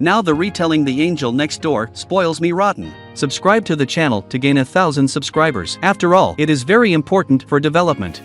Now the retelling The Angel Next Door spoils me rotten. Subscribe to the channel to gain 1,000 subscribers. After all, it is very important for development.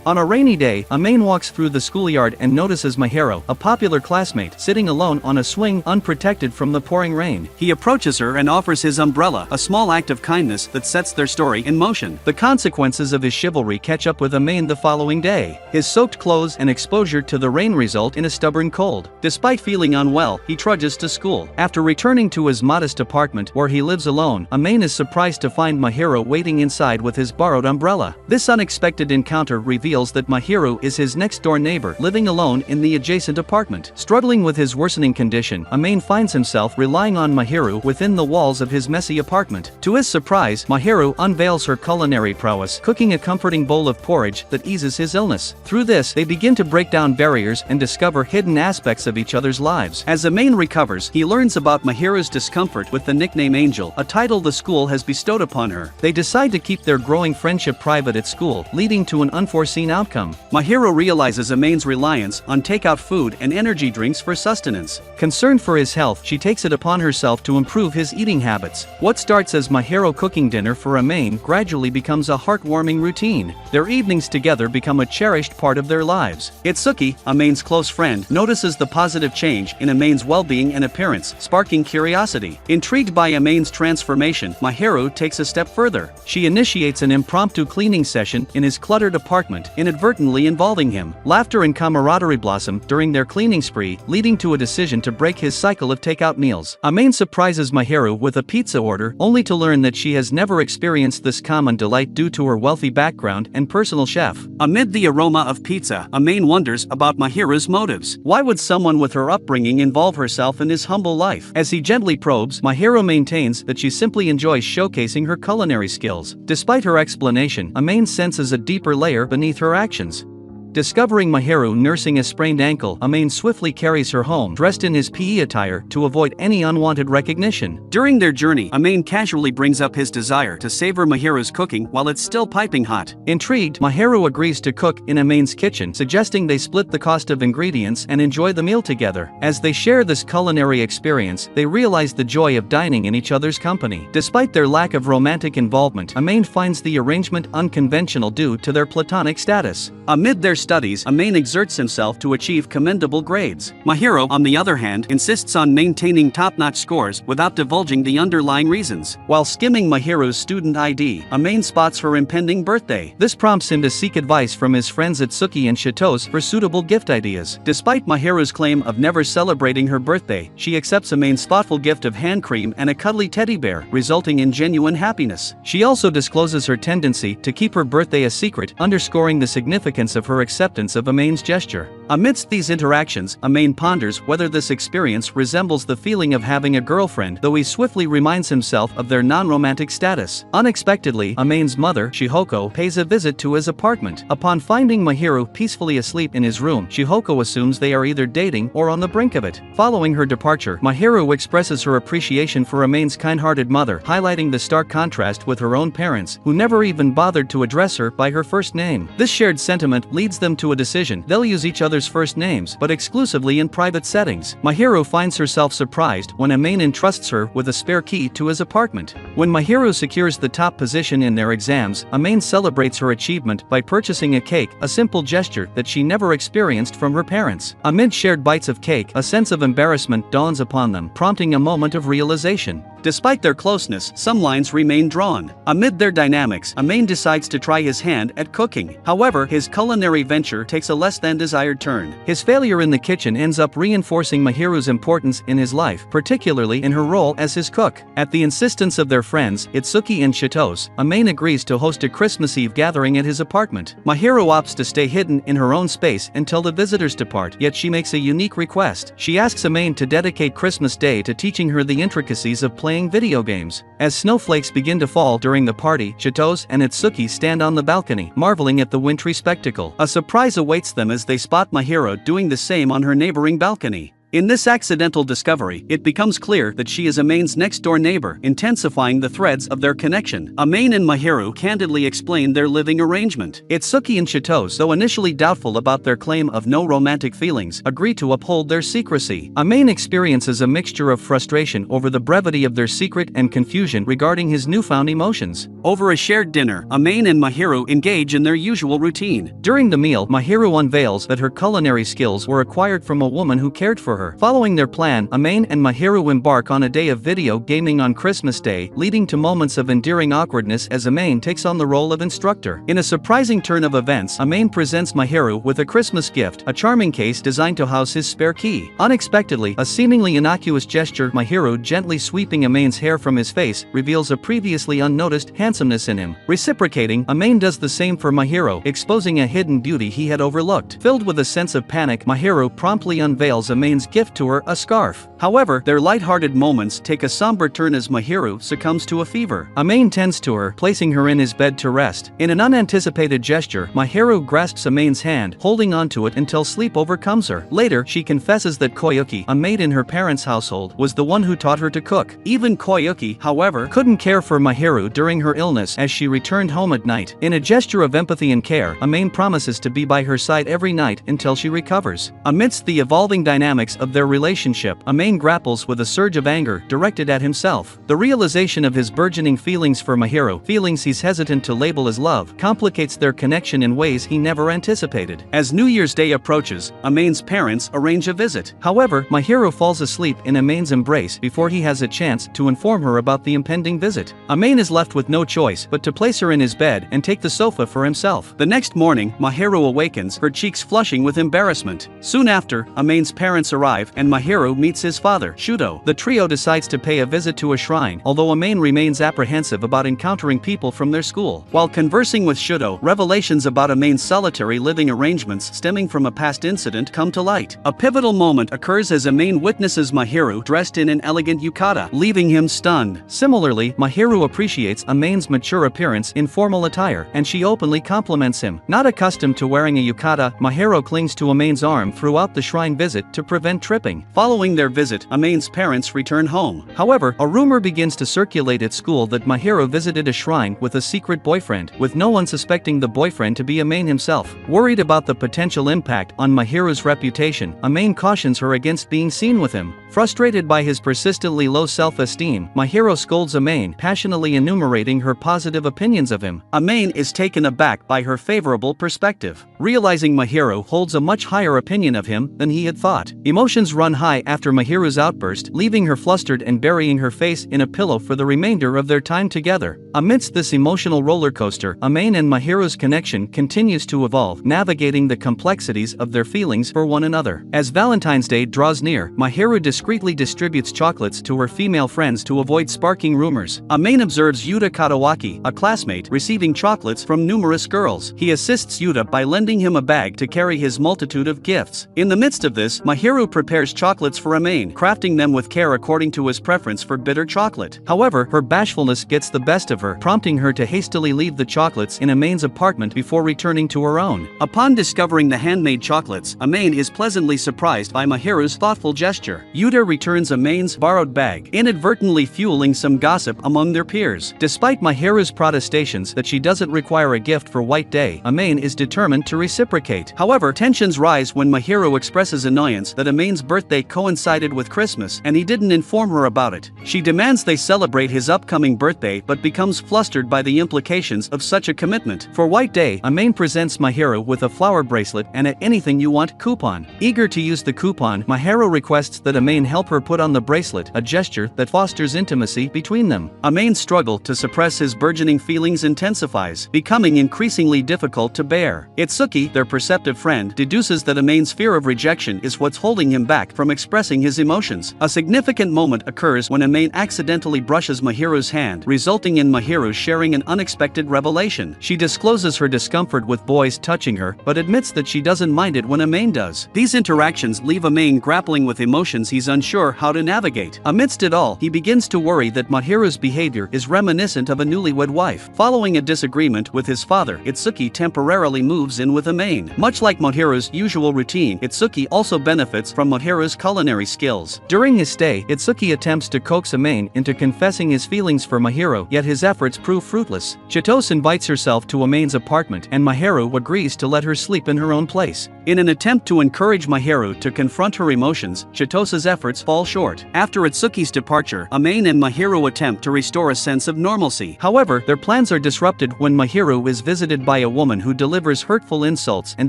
On a rainy day, Amane walks through the schoolyard and notices Mahiru, a popular classmate, sitting alone on a swing unprotected from the pouring rain. He approaches her and offers his umbrella, a small act of kindness that sets their story in motion. The consequences of his chivalry catch up with Amane the following day. His soaked clothes and exposure to the rain result in a stubborn cold. Despite feeling unwell, he trudges to school. After returning to his modest apartment where he lives alone, Amane is surprised to find Mahiru waiting inside with his borrowed umbrella. This unexpected encounter reveals that Mahiru is his next-door neighbor living alone in the adjacent apartment. Struggling with his worsening condition, Amane finds himself relying on Mahiru within the walls of his messy apartment. To his surprise, Mahiru unveils her culinary prowess, cooking a comforting bowl of porridge that eases his illness. Through this, they begin to break down barriers and discover hidden aspects of each other's lives. As Amane recovers, he learns about Mahiru's discomfort with the nickname Angel, a title the school has bestowed upon her. They decide to keep their growing friendship private at school, leading to an unforeseen outcome. Mahiru realizes Amane's reliance on takeout food and energy drinks for sustenance. Concerned for his health, she takes it upon herself to improve his eating habits. What starts as Mahiru cooking dinner for Amane gradually becomes a heartwarming routine. Their evenings together become a cherished part of their lives. Itsuki, Amane's close friend, notices the positive change in Amane's well-being and appearance, sparking curiosity. Intrigued by Amane's transformation, Mahiru takes a step further. She initiates an impromptu cleaning session in his cluttered apartment, inadvertently involving him. Laughter and camaraderie blossom during their cleaning spree, leading to a decision to break his cycle of takeout meals. Amane surprises Mahiru with a pizza order, only to learn that she has never experienced this common delight due to her wealthy background and personal chef. Amid the aroma of pizza, Amane wonders about Mahiru's motives. Why would someone with her upbringing involve herself in his humble life? As he gently probes, Mahiru maintains that she simply enjoys showcasing her culinary skills. Despite her explanation, Amane senses a deeper layer beneath her actions. Discovering Mahiru nursing a sprained ankle, Amane swiftly carries her home, dressed in his PE attire, to avoid any unwanted recognition. During their journey, Amane casually brings up his desire to savor Mahiru's cooking while it's still piping hot. Intrigued, Mahiru agrees to cook in Amane's kitchen, suggesting they split the cost of ingredients and enjoy the meal together. As they share this culinary experience, they realize the joy of dining in each other's company. Despite their lack of romantic involvement, Amane finds the arrangement unconventional due to their platonic status. Amid their studies, Amane exerts himself to achieve commendable grades. Mahiru, on the other hand, insists on maintaining top-notch scores without divulging the underlying reasons. While skimming Mahiru's student ID, Amane spots her impending birthday. This prompts him to seek advice from his friends Itsuki and Shitos for suitable gift ideas. Despite Mahiru's claim of never celebrating her birthday, she accepts Amane's thoughtful gift of hand cream and a cuddly teddy bear, resulting in genuine happiness. She also discloses her tendency to keep her birthday a secret, underscoring the significance of her acceptance of Amane's gesture. Amidst these interactions, Amane ponders whether this experience resembles the feeling of having a girlfriend, though he swiftly reminds himself of their non-romantic status. Unexpectedly, Amane's mother, Shihoko, pays a visit to his apartment. Upon finding Mahiru peacefully asleep in his room, Shihoko assumes they are either dating or on the brink of it. Following her departure, Mahiru expresses her appreciation for Amane's kind-hearted mother, highlighting the stark contrast with her own parents, who never even bothered to address her by her first name. This shared sentiment leads them to a decision: they'll use each other's first names, but exclusively in private settings. Mahiru finds herself surprised when Amane entrusts her with a spare key to his apartment. When Mahiru secures the top position in their exams, Amane celebrates her achievement by purchasing a cake, a simple gesture that she never experienced from her parents. Amid shared bites of cake, a sense of embarrassment dawns upon them, prompting a moment of realization. Despite their closeness, some lines remain drawn. Amid their dynamics, Amane decides to try his hand at cooking. However, his culinary venture takes a less than desired turn. His failure in the kitchen ends up reinforcing Mahiru's importance in his life, particularly in her role as his cook. At the insistence of their friends, Itsuki and Shitos, Amane agrees to host a Christmas Eve gathering at his apartment. Mahiru opts to stay hidden in her own space until the visitors depart, yet she makes a unique request. She asks Amane to dedicate Christmas Day to teaching her the intricacies of playing video games. As snowflakes begin to fall during the party, Shitos and Itsuki stand on the balcony, marveling at the wintry spectacle. A surprise awaits them as they spot Mahiru doing the same on her neighboring balcony. In this accidental discovery, it becomes clear that she is Amane's next-door neighbor, intensifying the threads of their connection. Amane and Mahiru candidly explain their living arrangement. Itsuki and Chitose, though initially doubtful about their claim of no romantic feelings, agree to uphold their secrecy. Amane experiences a mixture of frustration over the brevity of their secret and confusion regarding his newfound emotions. Over a shared dinner, Amane and Mahiru engage in their usual routine. During the meal, Mahiru unveils that her culinary skills were acquired from a woman who cared for her. Following their plan, Amane and Mahiru embark on a day of video gaming on Christmas Day, leading to moments of endearing awkwardness as Amane takes on the role of instructor. In a surprising turn of events, Amane presents Mahiru with a Christmas gift, a charming case designed to house his spare key. Unexpectedly, a seemingly innocuous gesture, Mahiru gently sweeping Amane's hair from his face, reveals a previously unnoticed handsomeness in him. Reciprocating, Amane does the same for Mahiru, exposing a hidden beauty he had overlooked. Filled with a sense of panic, Mahiru promptly unveils Amane's gift to her, a scarf. However, their light-hearted moments take a somber turn as Mahiru succumbs to a fever. Amane tends to her, placing her in his bed to rest. In an unanticipated gesture, Mahiru grasps Amane's hand, holding onto it until sleep overcomes her. Later, she confesses that Koyuki, a maid in her parents' household, was the one who taught her to cook. Even Koyuki, however, couldn't care for Mahiru during her illness as she returned home at night. In a gesture of empathy and care, Amane promises to be by her side every night until she recovers. Amidst the evolving dynamics of their relationship, Amane grapples with a surge of anger directed at himself. The realization of his burgeoning feelings for Mahiru, feelings he's hesitant to label as love, complicates their connection in ways he never anticipated. As New Year's Day approaches, Amane's parents arrange a visit. However, Mahiru falls asleep in Amane's embrace before he has a chance to inform her about the impending visit. Amane is left with no choice but to place her in his bed and take the sofa for himself. The next morning, Mahiru awakens, her cheeks flushing with embarrassment. Soon after, Amane's parents arrive and Mahiru meets his father, Shudo. The trio decides to pay a visit to a shrine, although Amane remains apprehensive about encountering people from their school. While conversing with Shudo, revelations about Amane's solitary living arrangements stemming from a past incident come to light. A pivotal moment occurs as Amane witnesses Mahiru dressed in an elegant yukata, leaving him stunned. Similarly, Mahiru appreciates Amane's mature appearance in formal attire, and she openly compliments him. Not accustomed to wearing a yukata, Mahiru clings to Amane's arm throughout the shrine visit to prevent tripping. Following their visit, Amane's parents return home. However, a rumor begins to circulate at school that Mahiru visited a shrine with a secret boyfriend, with no one suspecting the boyfriend to be Amane himself. Worried about the potential impact on Mahiru's reputation, Amane cautions her against being seen with him. Frustrated by his persistently low self-esteem, Mahiru scolds Amane, passionately enumerating her positive opinions of him. Amane is taken aback by her favorable perspective, realizing Mahiru holds a much higher opinion of him than he had thought. Emotions run high after Mahiru's outburst, leaving her flustered and burying her face in a pillow for the remainder of their time together. Amidst this emotional rollercoaster, Amane and Mahiru's connection continues to evolve, navigating the complexities of their feelings for one another. As Valentine's Day draws near, Mahiru discreetly distributes chocolates to her female friends to avoid sparking rumors. Amane observes Yuta Katawaki, a classmate, receiving chocolates from numerous girls. He assists Yuta by lending him a bag to carry his multitude of gifts. In the midst of this, Mahiru prepares chocolates for Amane, crafting them with care according to his preference for bitter chocolate. However, her bashfulness gets the best of her, prompting her to hastily leave the chocolates in Amane's apartment before returning to her own. Upon discovering the handmade chocolates, Amane is pleasantly surprised by Mahiru's thoughtful gesture. Yuta returns Amane's borrowed bag, inadvertently fueling some gossip among their peers. Despite Mahiru's protestations that she doesn't require a gift for White Day, Amane is determined to reciprocate. However, tensions rise when Mahiru expresses annoyance that Amane's birthday coincided with Christmas and he didn't inform her about it. She demands they celebrate his upcoming birthday but becomes flustered by the implications of such a commitment. For White Day, Amane presents Mahiru with a flower bracelet and a anything you want coupon. Eager to use the coupon, Mahiru requests that Amane help her put on the bracelet, a gesture that fosters intimacy between them. Amane's struggle to suppress his burgeoning feelings intensifies, becoming increasingly difficult to bear. Itsuki, their perceptive friend, deduces that Amane's fear of rejection is what's holding him back from expressing his emotions. A significant moment occurs when Amane accidentally brushes Mahiru's hand, resulting in Mahiru sharing an unexpected revelation. She discloses her discomfort with boys touching her, but admits that she doesn't mind it when Amane does. These interactions leave Amane grappling with emotions he's unsure how to navigate. Amidst it all, he begins to worry that Mahiru's behavior is reminiscent of a newlywed wife. Following a disagreement with his father, Itsuki temporarily moves in with Amane. Much like Mahiru's usual routine, Itsuki also benefits from Mahiru's culinary skills. During his stay, Itsuki attempts to coax Amane into confessing his feelings for Mahiru, yet his efforts prove fruitless. Chitose invites herself to Amane's apartment, and Mahiru agrees to let her sleep in her own place. In an attempt to encourage Mahiru to confront her emotions, Chitose's efforts fall short. After Itsuki's departure, Amane and Mahiru attempt to restore a sense of normalcy. However, their plans are disrupted when Mahiru is visited by a woman who delivers hurtful insults and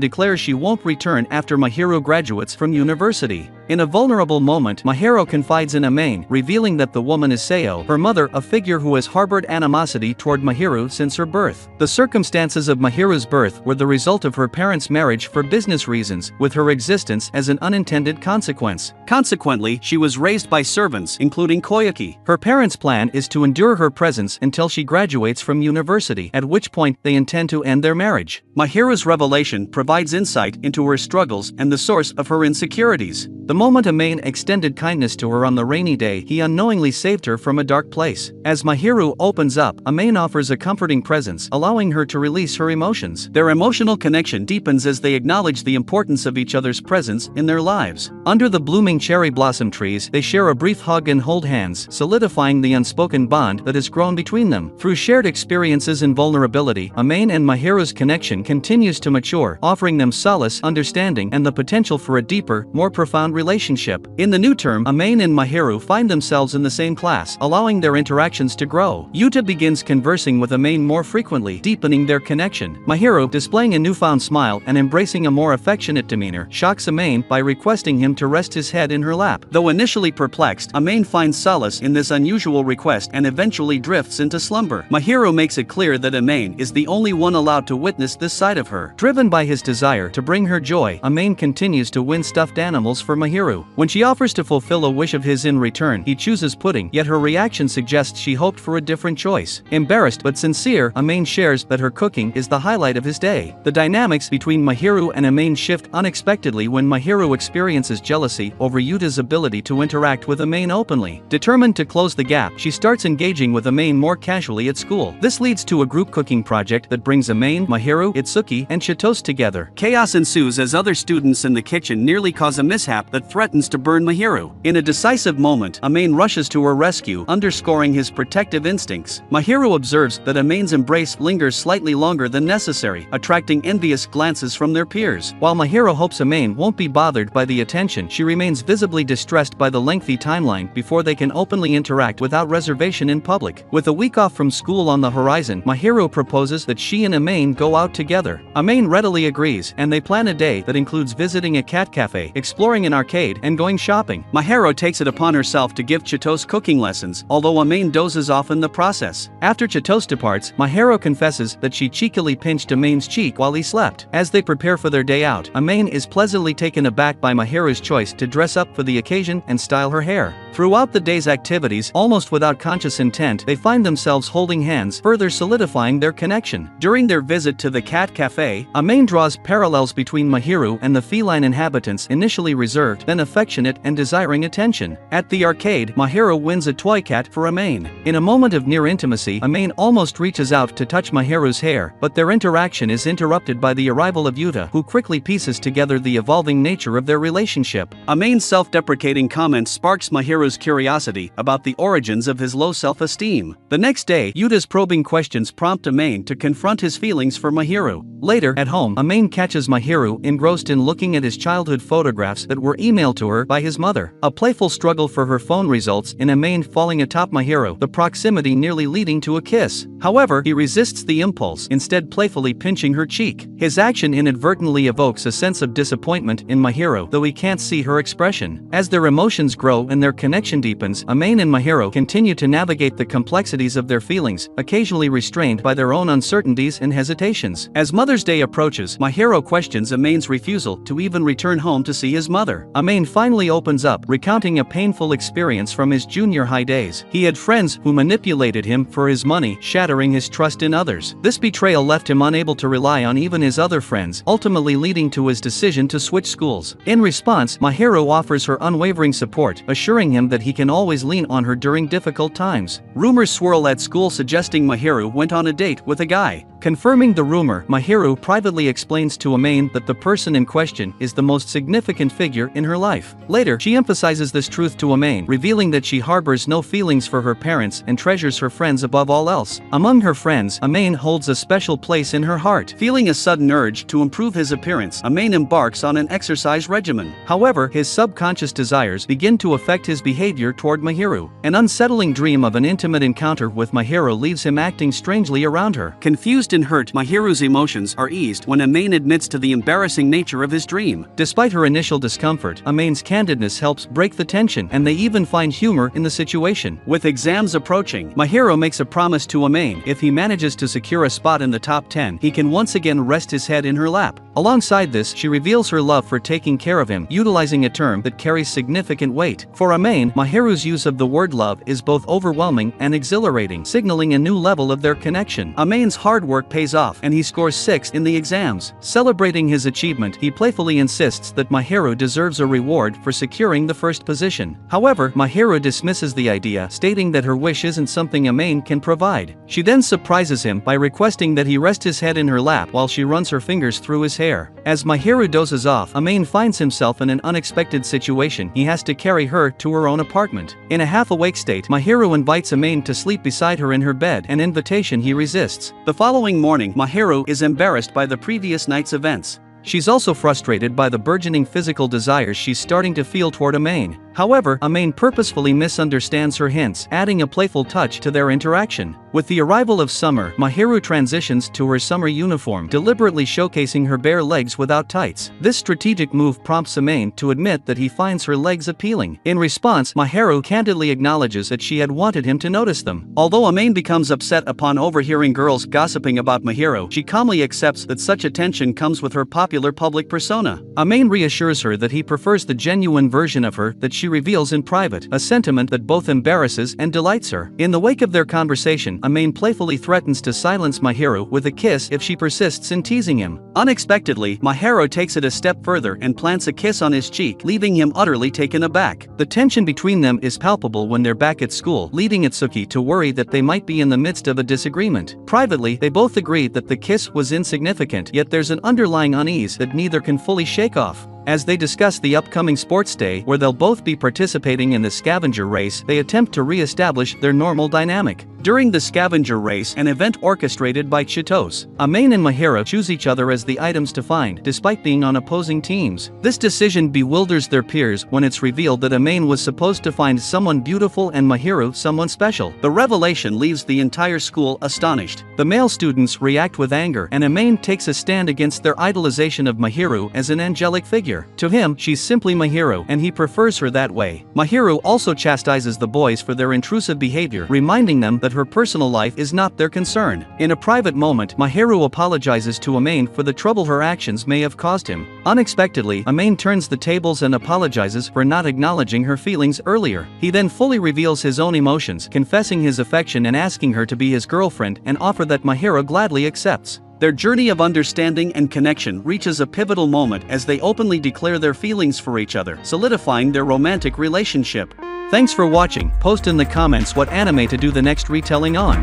declares she won't return after Mahiru graduates from university. In a vulnerable moment, Mahiru confides in Amane, revealing that the woman is Seo, her mother, a figure who has harbored animosity toward Mahiru since her birth. The circumstances of Mahiru's birth were the result of her parents' marriage for business reasons, with her existence as an unintended consequence. Consequently, she was raised by servants, including Koyuki. Her parents' plan is to endure her presence until she graduates from university, at which point they intend to end their marriage. Mahiru's revelation provides insight into her struggles and the source of her insecurities. The moment Amane extended kindness to her on the rainy day, he unknowingly saved her from a dark place. As Mahiru opens up, Amane offers a comforting presence, allowing her to release her emotions. Their emotional connection deepens as they acknowledge the importance of each other's presence in their lives. Under the blooming cherry blossom trees, they share a brief hug and hold hands, solidifying the unspoken bond that has grown between them. Through shared experiences and vulnerability, Amane and Mahiru's connection continues to mature, offering them solace, understanding, and the potential for a deeper, more profound relationship. In the new term, Amane and Mahiru find themselves in the same class, allowing their interactions to grow. Yuta begins conversing with Amane more frequently, deepening their connection. Mahiru, displaying a newfound smile and embracing a more affectionate demeanor, shocks Amane by requesting him to rest his head in her lap. Though initially perplexed, Amane finds solace in this unusual request and eventually drifts into slumber. Mahiru makes it clear that Amane is the only one allowed to witness this side of her. Driven by his desire to bring her joy, Amane continues to win stuffed animals for Mahiru. When she offers to fulfill a wish of his in return, he chooses pudding, yet her reaction suggests she hoped for a different choice. Embarrassed but sincere, Amane shares that her cooking is the highlight of his day. The dynamics between Mahiru and Amane shift unexpectedly when Mahiru experiences jealousy over Yuta's ability to interact with Amane openly. Determined to close the gap, she starts engaging with Amane more casually at school. This leads to a group cooking project that brings Amane, Mahiru, Itsuki, and Chitose together. Chaos ensues as other students in the kitchen nearly cause a mishap that threatens to burn Mahiru. In a decisive moment, Amane rushes to her rescue, underscoring his protective instincts. Mahiru observes that Amane's embrace lingers slightly longer than necessary, attracting envious glances from their peers. While Mahiru hopes Amane won't be bothered by the attention, she remains visibly distressed by the lengthy timeline before they can openly interact without reservation in public. With a week off from school on the horizon, Mahiru proposes that she and Amane go out together. Amane readily agrees, and they plan a day that includes visiting a cat cafe, exploring an arcade, and going shopping. Mahiru takes it upon herself to give Chitose cooking lessons, although Amane dozes off in the process. After Chitose departs, Mahiru confesses that she cheekily pinched Amane's cheek while he slept. As they prepare for their day out, Amane is pleasantly taken aback by Mahiru's choice to dress up for the occasion and style her hair. Throughout the day's activities, almost without conscious intent, they find themselves holding hands, further solidifying their connection. During their visit to the cat cafe, Amane draws parallels between Mahiru and the feline inhabitants, initially reserved, then affectionate and desiring attention. At the arcade, Mahiru wins a toy cat for Amane. In a moment of near intimacy, Amane almost reaches out to touch Mahiru's hair, but their interaction is interrupted by the arrival of Yuta, who quickly pieces together the evolving nature of their relationship. Amane's self-deprecating comment sparks Mahiru's curiosity about the origins of his low self-esteem. The next day, Yuta's probing questions prompt Amane to confront his feelings for Mahiru. Later, at home, Amane catches Mahiru engrossed in looking at his childhood photographs that were emailed to her by his mother. A playful struggle for her phone results in Amane falling atop Mahiru, the proximity nearly leading to a kiss. However, he resists the impulse, instead playfully pinching her cheek. His action inadvertently evokes a sense of disappointment in Mahiru, though he can't see her expression. As their emotions grow and their connection deepens, Amane and Mahiru continue to navigate the complexities of their feelings, occasionally restrained by their own uncertainties and hesitations. As Mother's Day approaches, Mahiru questions Amane's refusal to even return home to see his mother. Amane finally opens up, recounting a painful experience from his junior high days. He had friends who manipulated him for his money, shattering his trust in others. This betrayal left him unable to rely on even his other friends, ultimately leading to his decision to switch schools. In response, Mahiru offers her unwavering support, assuring him that he can always lean on her during difficult times. Rumors swirl at school suggesting Mahiru went on a date with a guy. Confirming the rumor, Mahiru privately explains to Amane that the person in question is the most significant figure in her life. Later, she emphasizes this truth to Amane, revealing that she harbors no feelings for her parents and treasures her friends above all else. Among her friends, Amane holds a special place in her heart. Feeling a sudden urge to improve his appearance, Amane embarks on an exercise regimen. However, his subconscious desires begin to affect his behavior toward Mahiru. An unsettling dream of an intimate encounter with Mahiru leaves him acting strangely around her. Confused and hurt, Mahiru's emotions are eased when Amane admits to the embarrassing nature of his dream. Despite her initial discomfort, Amane's candidness helps break the tension, and they even find humor in the situation. With exams approaching, Mahiru makes a promise to Amane: if he manages to secure a spot in the top 10, he can once again rest his head in her lap. Alongside this, she reveals her love for taking care of him, utilizing a term that carries significant weight. For Amane, Mahiru's use of the word love is both overwhelming and exhilarating, signaling a new level of their connection. Amane's hard work pays off, and he scores 6th in the exams. Celebrating his achievement, he playfully insists that Mahiru deserves a reward for securing the first position. However, Mahiru dismisses the idea, stating that her wish isn't something Amane can provide. She then surprises him by requesting that he rest his head in her lap while she runs her fingers through his hair. As Mahiru dozes off, Amane finds himself in an unexpected situation. He has to carry her to her own apartment. In a half-awake state, Mahiru invites Amane to sleep beside her in her bed, an invitation he resists. The following morning, Mahiru is embarrassed by the previous night's events. She's also frustrated by the burgeoning physical desires she's starting to feel toward Amane. However, Amane purposefully misunderstands her hints, adding a playful touch to their interaction. With the arrival of summer, Mahiru transitions to her summer uniform, deliberately showcasing her bare legs without tights. This strategic move prompts Amane to admit that he finds her legs appealing. In response, Mahiru candidly acknowledges that she had wanted him to notice them. Although Amane becomes upset upon overhearing girls gossiping about Mahiru, she calmly accepts that such attention comes with her popular public persona. Amane reassures her that he prefers the genuine version of her that she reveals in private, a sentiment that both embarrasses and delights her. In the wake of their conversation, Amane playfully threatens to silence Mahiru with a kiss if she persists in teasing him. Unexpectedly, Mahiru takes it a step further and plants a kiss on his cheek, leaving him utterly taken aback. The tension between them is palpable when they're back at school, leading Itsuki to worry that they might be in the midst of a disagreement. Privately, they both agree that the kiss was insignificant, yet there's an underlying unease that neither can fully shake off. As they discuss the upcoming sports day where they'll both be participating in the scavenger race, they attempt to re-establish their normal dynamic. During the scavenger race, an event orchestrated by Chitos, Amane and Mahiru choose each other as the items to find, despite being on opposing teams. This decision bewilders their peers when it's revealed that Amane was supposed to find someone beautiful and Mahiru someone special. The revelation leaves the entire school astonished. The male students react with anger, and Amane takes a stand against their idolization of Mahiru as an angelic figure. To him, she's simply Mahiru, and he prefers her that way. Mahiru also chastises the boys for their intrusive behavior, reminding them that her personal life is not their concern. In a private moment, Mahiru apologizes to Amane for the trouble her actions may have caused him. Unexpectedly, Amane turns the tables and apologizes for not acknowledging her feelings earlier. He then fully reveals his own emotions, confessing his affection and asking her to be his girlfriend, an offer that Mahiru gladly accepts. Their journey of understanding and connection reaches a pivotal moment as they openly declare their feelings for each other, solidifying their romantic relationship. Thanks for watching. Post in the comments what anime to do the next retelling on.